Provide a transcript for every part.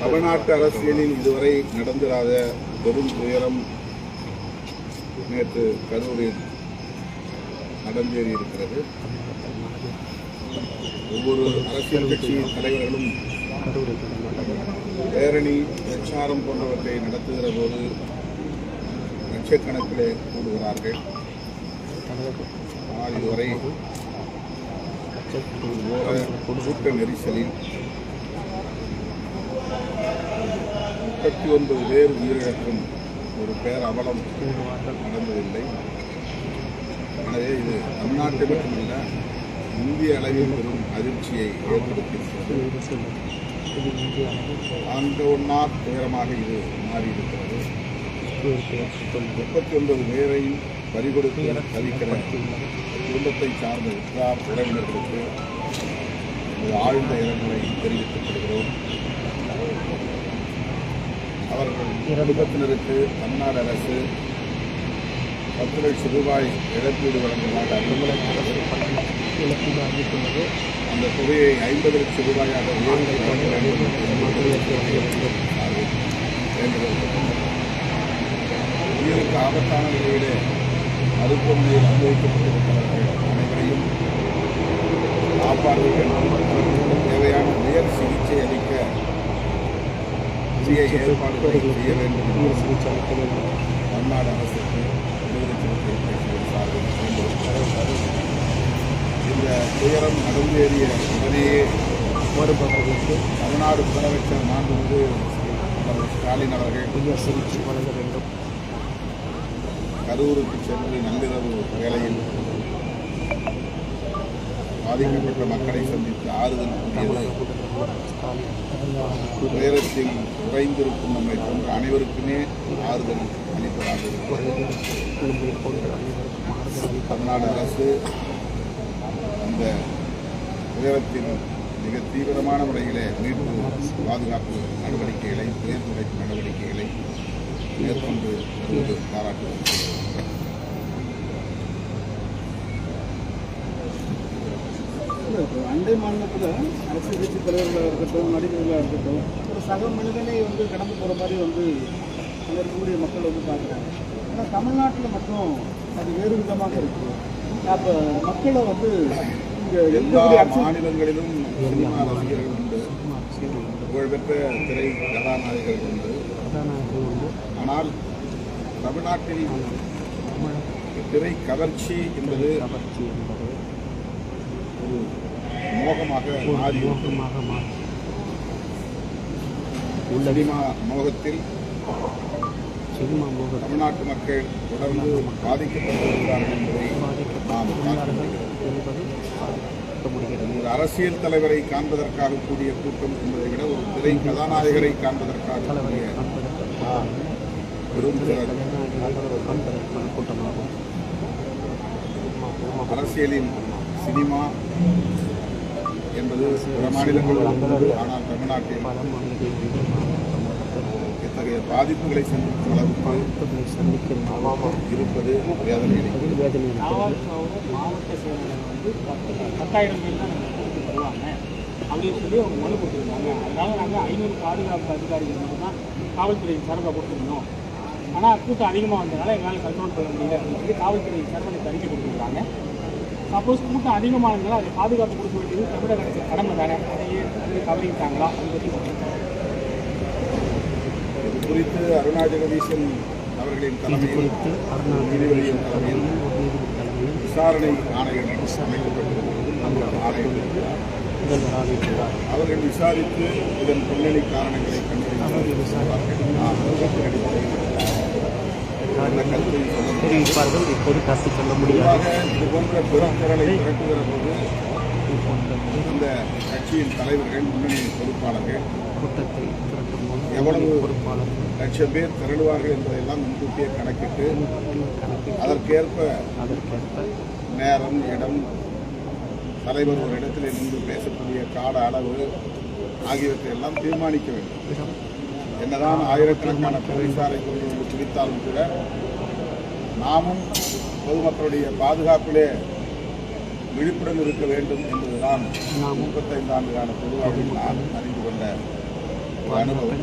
தமிழ்நாட்டு அரசியலில் இதுவரை நடந்திராத பெரும் துயரம் நேற்று கரூரில் நடந்தேறியிருக்கிறது. ஒவ்வொரு அரசியல் கட்சியின் தலைவர்களும் பேரணி பிரச்சாரம் போன்றவற்றை நடத்துகிற போது லட்சக்கணக்கிலே கூடுகிறார்கள். ஆனால் இதுவரை கூட்ட நெரிசலில் 39 பேர் உயிரிழக்கும் ஒரு பேரவலம் நடந்ததில்லை. எனவே இது தமிழ்நாட்டை மட்டுமல்ல, இந்திய அளவில் பெரும் அதிர்ச்சியை ஏற்படுத்தியிருக்கிறது. அந்த ஒன்றா துயரமாக இது மாறியிருக்கிறது. 39 பேரையும் பறிகொடுத்து தவிக்கிற குடும்பத்தை சார்ந்த உற்றார் உறவினர்களுக்கு ஆழ்ந்த இரங்கலை தெரிவித்துக் கொள்கிறோம். அவர்கள் குடும்பத்தினருக்கு தமிழ்நாடு அரசு 10 லட்சம் ரூபாய் இழப்பீடு வழங்குவதாக அறிவித்துள்ளது. அந்த தொகையை 50 லட்சம் ரூபாயாக உயிருக்கு ஆபத்தான நிலையிலே மருத்துவமனையில் அனுபவிக்கப்பட்டிருக்கிறவர்கள் அனைவரையும் காப்பாற்ற வேண்டும். தேவையான உயர் சிகிச்சை அளிக்க உரிய ஏற்பாடுகளை செய்ய வேண்டும் என்று சிகிச்சை அளிக்க வேண்டும். தமிழ்நாடு அரசுக்கு இந்த துயரம் நடந்தேறிய உடனேயே மறுபக்கத்திற்கு தமிழ்நாடு முதலமைச்சர் மாண்புமிகு ஸ்டாலின் அவர்கள் உரிய சிகிச்சை வழங்க வேண்டும். கரூருக்கு சென்று நள்ளிரவு வேளையில் பாதிக்கப்பட்ட மக்களை சந்தித்து ஆறுதல் கூறியது. துயரத்தில் உறைந்திருக்கும் நம்மை போன்ற அனைவருக்குமே ஆறுதல் அளிப்பதாக இருக்கிறது. தமிழ்நாடு அரசு அந்த துயரத்தில் மிக தீவிரமான முறையிலே மீட்பு பாதுகாப்பு நடவடிக்கைகளை, துயர் துடைப்பு நடவடிக்கைகளை மேற்கொண்டு பாராட்டுவது. அண்டை மாநிலத்தில் அரசியல் கட்சி தலைவர்களாக இருக்கட்டும், நடிகர்களாக இருக்கட்டும், ஒரு சக மனிதனை கடந்து போகிற மாதிரி அங்கே இருக்கக்கூடிய மக்கள் பார்க்குறாங்க. ஆனால் தமிழ்நாட்டில் மட்டும் அது வேறு விதமாக இருக்குது. அப்போ மக்களை இங்கே எல்லா மாநிலங்களிலும் சினிமா ரசிகர்கள் உண்டு, புகழ்பெற்ற திரை கதாநாயகர்கள் உண்டு. ஆனால் தமிழ்நாட்டில் திரை கவர்ச்சி என்பது ஒரு மோகமாக மாறி சினிமா மோகத்தில் தமிழ்நாட்டு மக்கள் தொடர்ந்து பாதிக்கப்பட்டிருக்கிறார்கள் என்பதை நாம் பார்க்க முடிகிறது. ஒரு அரசியல் தலைவரை காண்பதற்காக கூடிய கூட்டம் என்பதை விட ஒரு திரை கதாநாயகரை காண்பதற்காக கூடிய பெரும் கூட்டமாகும். அரசியலில் சினிமா என்பது பிற மாநிலங்களில் உள்ளது. ஆனால் தமிழ்நாட்டில் இத்தகைய பாதிப்புகளை சந்திக்கும் அளவுக்கு இருப்பது வேதனை. மாவட்ட செயலாளர் 10,000 பேர் தான் வருவாங்க அப்படின்னு சொல்லி அவங்க மனு கொடுத்துருந்தாங்க. அதனால நாங்கள் 500 பாதுகாப்பு அதிகாரிகள் மட்டும் தான் காவல்துறையின் சார்பாக கொடுத்துருந்தோம். ஆனால் கூட்டம் அதிகமாக வந்ததுனால எங்களால் கண்ட்ரோல் பண்ண முடியல அப்படின்னு சொல்லி காவல்துறையின் சார்பாக அறிக்கை கொடுத்துருக்காங்க. சப்போஸ் கூட்டம் அதிகமானதுனால அதை பாதுகாப்பு கொடுக்க வேண்டியது தமிழக அரசு கடமை தானே, அதையே தவறிட்டாங்களா? அதை பற்றி இது குறித்து அருணாஜெகதீசன் அவர்களின் தலைமையில் நீதிபதியின் தலைமையில் விசாரணை ஆணையம் அமைக்கப்பட்டிருக்கிறது. அவர்கள் விசாரித்து இதன் பின்னணி காரணங்களை தெரிவிப்பார்கள். இப்போது கருத்து சொல்ல முடியாது. இது போன்ற பெருந்திரளை திரட்டுகிற போது இந்த கட்சியின் தலைவர்கள், முன்னணி பொறுப்பாளர்கள் கூட்டத்தை திரட்டும் எவ்வளவு லட்சம் பேர் திரளுவார்கள் என்பதையெல்லாம் முன்கூட்டியே கணக்கிட்டு அதற்கேற்ப நேரம், இடம், தலைவர் ஒரு இடத்தில் நின்று பேசக்கூடிய கால அளவு ஆகியவற்றை எல்லாம் தீர்மானிக்க வேண்டும். என்னதான் ஆயிரக்கணக்கான போலீசாரை கொண்டு வந்து பிடித்தாலும் கூட நாமும் பொதுமக்களுடைய பாதுகாப்பிலே விழிப்புடன் இருக்க வேண்டும் என்பதுதான் நான் 35 ஆண்டுகான பொதுவாக நான் அறிந்து கொண்ட ஒரு அனுபவம்.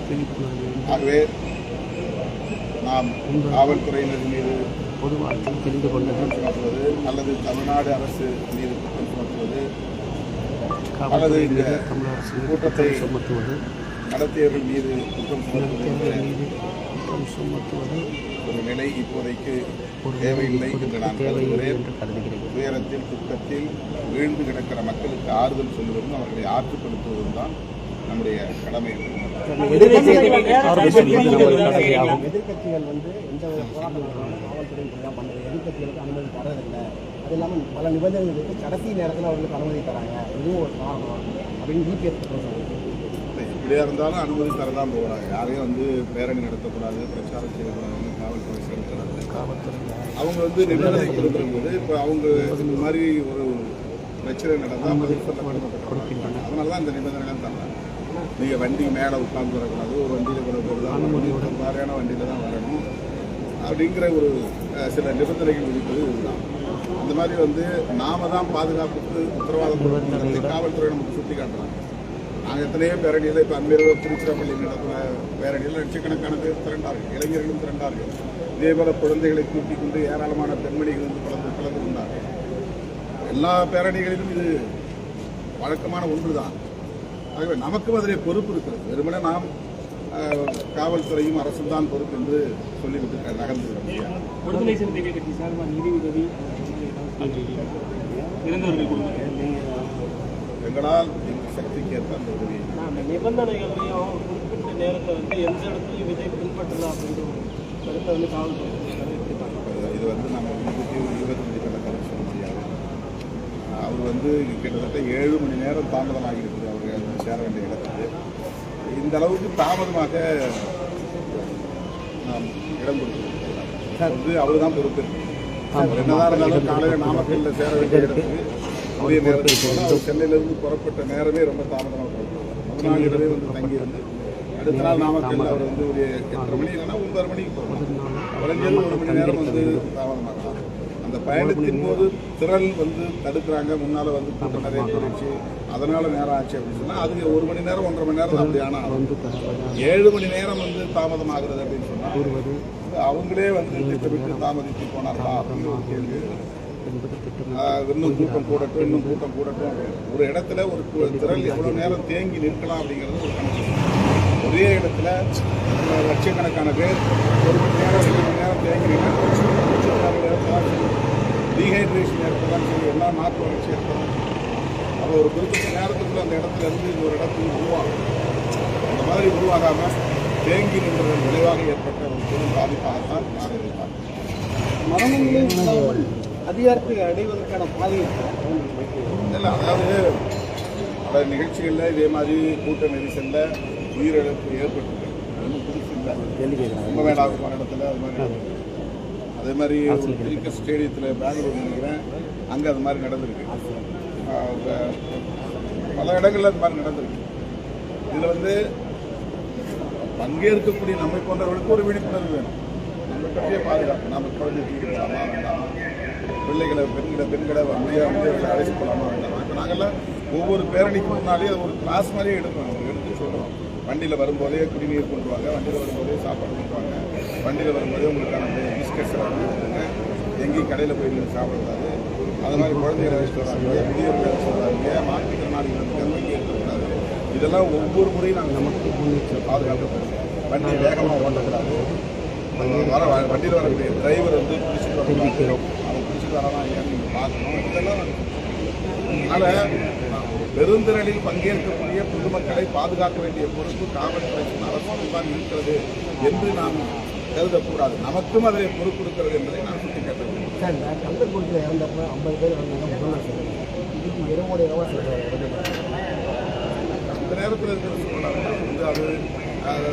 ஆகவே நாம் காவல்துறையினர் மீது பொதுவாக தெரிந்து கொண்டது சுமத்துவது அல்லது தமிழ்நாடு அரசு மீது குற்றம் சுமத்துவது அல்லது இந்த கூட்டத்தை சுமத்துவது நடத்தியவர்கள் மீது குற்றம் சுமத்துவது ஒரு நிலை இப்போதைக்கு தேவையில்லை என்று நான் கருதுகிறேன். துயரத்தில் துக்கத்தில் வீழ்ந்து கிடக்கிற மக்களுக்கு ஆறுதல் சொல்வதும் அவர்களை ஆற்றுப்படுத்துவதும் தான் நம்முடைய கடமை என்று எதிர்கட்சிகள் எந்த ஒரு போராட்டம் காவல்துறை பண்றது எதிர்கட்சிகளுக்கு அனுமதி தரதில்லை. அது இல்லாமல் பல நிபந்தனைகள் இருக்கு. கடைசி நேரத்தில் அவர்களுக்கு அனுமதி தராங்க. இதுவும் ஒரு காரணம் அப்படின்னு டிபிஎஸ் எப்படியா இருந்தாலும் அனுமதி தரதான் போகிறாங்க. யாரையும் பேரணி நடத்தக்கூடாது, பிரச்சாரம் செய்யக்கூடாதுன்னு காவல்துறை செயல்படுறாங்க. அவங்க நிபந்தனை கொடுக்கும்போது இப்போ அவங்க இந்த மாதிரி ஒரு பிரச்சனை நடந்தால் பதில் சொல்ல கொடுக்கின்றன. அதனால தான் இந்த நிபந்தனைலாம் தரலாம். நீங்கள் வண்டி மேலே உட்கார்ந்து வரக்கூடாது, ஒரு வண்டியில் கூட போகிறது மாதிரியான வண்டியில் தான் வரணும் அப்படிங்கிற ஒரு சில நிபந்தனைகள் விதிப்பது இதுதான். அந்த மாதிரி நாம தான் பாதுகாப்புக்கு உத்தரவாதம் கொடுக்கணும் காவல்துறை நமக்கு சுட்டி காட்டுறாங்க. நாங்கள் எத்தனையோ பேரணியில் இப்போ அன்மையில் திருச்சிராப்பள்ளி நடக்கிற பேரணியில் லட்சக்கணக்கான பேர் திரண்டார்கள், இளைஞர்களும் திரண்டார்கள். இதே போல குழந்தைகளை கூட்டிக் கொண்டு ஏராளமான பெண்மணிகள் கலந்து கொண்டார்கள். எல்லா பேரணிகளிலும் இது வழக்கமான ஒன்று தான். ஆகவே நமக்கும் அதிலே பொறுப்பு இருக்கிறது. வெறுமனே நாம் காவல்துறையும் அரசும் தான் பொறுப்பு என்று சொல்லிவிட்டு நகர்ந்து விடுதலை சிறுத்தைகள் கட்சி சார்பாக நிதி உதவி இறந்தவர்கள் குடும்பத்தில் எங்களால் எங்கள் சக்திக்கு ஏற்ப அந்த உதவி நிபந்தனைகளையும் குறிப்பிட்ட நேரத்தில் எந்த இடத்துலையும் விதை பின்பற்றலாம் அப்படின்ற ஒரு கருத்தை காவல்துறை இது நம்ம இருபத்தஞ்சு கருத்து சொல்ல முடியாது. அவர் கிட்டத்தட்ட 7 மணி நேரம் தாமதமாக இருக்குது அவர்கள் சேர வேண்டிய இடத்துக்கு. இந்த அளவுக்கு தாமதமாக நாம் இடம் கொடுத்துருக்கோம். அவர் தான் பொறுப்பு. என்னதான் இருந்தாலும் காலையில் நாமக்கல்லில் சேர வேண்டிய இடத்துக்கு உரிய நேரத்துக்கு போனால் அவர் சென்னையிலிருந்து புறப்பட்ட நேரமே ரொம்ப தாமதமாக புறப்பட்டார். 14 இரவே தங்கியிருந்து அடுத்த நாள் நாமக்கல்ல அவர் ஒரு 8:30 மணி இல்லைன்னா 9:30 மணிக்கு போகிறார். குறைஞ்சது 1 மணி நேரம் தாமதமாகலாம். அந்த பயணத்தின் போது திரள் தடுக்கிறாங்க, முன்னால் கூட்டம் நிறைய பேருச்சு, அதனால நேரம் ஆச்சு அப்படின்னு சொன்னால் அதுக்கு 1 மணி நேரம் 1.5 மணி நேரம் அப்படி. ஆனால் 7 மணி நேரம் தாமதமாகிறது அப்படின்னு சொன்னால் அவங்களே திட்டமிட்டு தாமதித்து போனார்களா அப்படின்னு ஒரு கேள்வி. இன்னும் கூட்டம் கூடட்டும் ஒரு இடத்துல ஒரு திரள் எவ்வளவு நேரம் தேங்கி நிற்கலாம் அப்படிங்கிறது ஒரு கணக்கு. ஒரே இடத்துல லட்சக்கணக்கான பேர் 1 மணி நேரம் 2 மணி நேரம் தேங்கினீங்கன்னா டீஹைட்ரேஷன் ஏற்படலாம் சொல்லி எல்லா நாட்டு வளர்ச்சி ஏற்படும். அப்போ ஒரு குறிப்பிட்ட நேரத்துக்குள்ள அந்த இடத்துல ஒரு இடத்துக்கு உருவாகும். அந்த மாதிரி உருவாகாமல் தேங்கி நின்றதன் விளைவாக ஏற்பட்ட ஒரு பெரும் பாதிப்பாகத்தான் நான் எதிர்பார்க்கிறேன். மரணங்கள் அதிகாரத்தை அடைவதற்கான பாதையை இல்லை, அதாவது பல நிகழ்ச்சிகளில் இதே மாதிரி கூட்ட நெரிசலில் உயிரிழப்பு ஏற்பட்டிருக்கு. ஒன்றும் புதுசு இல்லை. கும்பமேளாவுக்கு போன இடத்துல அதே மாதிரி ஒரு கிரிக்கெட் ஸ்டேடியத்தில் பெங்களூர் நினைக்கிறேன், அங்கே அது மாதிரி நடந்திருக்கு. பல இடங்களில் அது மாதிரி நடந்திருக்கு. இதில் பங்கேற்கக்கூடிய நம்மை போன்றவர்களுக்கு ஒரு விழிப்புணர்வு வேணும். நம்ம பற்றிய பாதுகாப்பு, நம்ம குழந்தை தூக்கிடலாமா வேண்டாமா, பிள்ளைகளை பெண்களை வண்டியை அழைச்சி போகலாமா வேண்டாமா. இப்போ நாங்கள்லாம் ஒவ்வொரு பேரணிக்கு முன்னாலே அது ஒரு கிளாஸ் மாதிரியே எடுத்து சொல்கிறோம். வண்டியில் வரும்போதே குடிநீர் கொண்டு வாங்க, வண்டியில் வரும்போதே சாப்பாடு கொண்டு வாங்க, வண்டியில் வரும்போதே உங்களுக்கான பிஸ்கட்ஸ் கொடுங்க, எங்கேயும் கடையில் போய் சாப்பிடக்கூடாது. அது மாதிரி குழந்தைகளை வச்சுட்டு வராங்க, முதியோர்களை வச்சுட்டு வராங்க, மாற்றுத்திறனாளிகள் வங்கி இருக்கக்கூடாது. இதெல்லாம் ஒவ்வொரு முறையும் நாங்கள் நமக்கு பாதுகாப்பு. வண்டி வேகமாக ஓட்டக்கூடாது. வண்டியில் வரக்கூடிய டிரைவர் பிடிச்சிட்டு வரணும், அவன் பிடிச்சிட்டு வரலாம் ஏன்னு நீங்கள் பார்க்கணும். இதெல்லாம் அதனால் பெருந்திரளில் பங்கேற்கக்கூடிய பொதுமக்களை பாதுகாக்க வேண்டிய பொறுப்பு காவல்துறைக்கும் அரசுக்கும் தான் இருக்கிறது என்று நாம் கருதக்கூடாது. நமக்கும் அதில் பொறுப்பு இருக்கிறது என்பதை நான் சுட்டிக்காட்டுகிறேன். சார், கள்ளக்குறிச்சியில் இறந்தப்ப 50 பேர் வந்தாங்க. இதுக்கு 20 ரூபா சொல்கிறாங்க. அந்த நேரத்தில் இருக்கிற சூழ்நிலை அது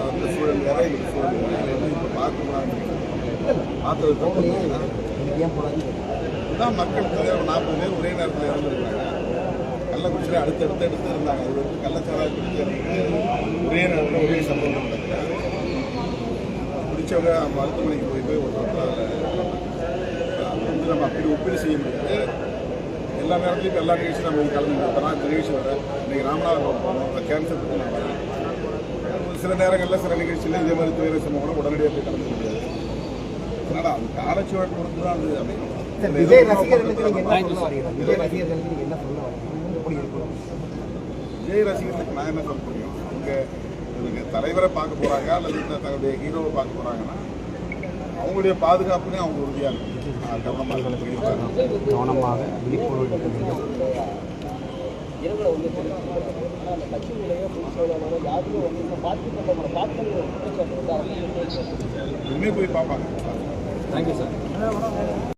அந்த சூழல் வேற, இந்த சூழல் வேற. இப்போ பார்க்கக்கூடாது, பார்த்தது தப்பு ஏன் போனாங்க. இதுதான் மக்கள் 40 பேர் ஒரே நேரத்தில் இறந்துருக்காங்க. கள்ளக்குறிச்சியில் அடுத்தடுத்து இருந்தாங்க. அது கள்ளச்சாராய குடிச்சு ஒரே நேரத்தில் ஒரே சம்பவம் நடக்கிறாங்க. குடித்தவங்க மருத்துவமனைக்கு போய் ஒரு நம்ம அப்படி ஒப்பீடு செய்ய முடியாது. எல்லா நேரத்துலையும் இப்போ எல்லா நிகழ்ச்சியும் நம்ம கலந்து இப்போ நான் இந்த நிகழ்ச்சி வரேன் இன்னைக்கு ராமநாதபுரம் போகணும் அந்த கேன்சர் பற்றி நான் வரேன். சில நேரங்களில் சில நிகழ்ச்சியில் இதே மாதிரி துயர சம்பவம் உடனடியாக போய் கலந்து முடியாது. அதனால் அது காலச்சுவடு பொறுத்து தான் அது அமையும். சார், விஜய் ரசிகர்களுக்கு நீங்க என்ன சொல்ல வரீங்க? விஜய் ரசிகர்களுக்கு நீங்க என்ன சொல்ல வரீங்க? எப்படி இருக்கணும்? விஜய் ரசிகர்களுக்கு நான் என்ன சொல்ல முடியும்? அவங்க தலைவரை பார்க்க போகிறாங்க அல்லது தன்னுடைய ஹீரோவை பார்க்க போகிறாங்கன்னா அவங்களுடைய பாதுகாப்புனே அவங்க உறுதியாக இருக்கும். கவனமாக விழிப்புணர்வு எடுக்க வேண்டும். இன்னும் போய் பார்ப்பாங்க. Thank you sir.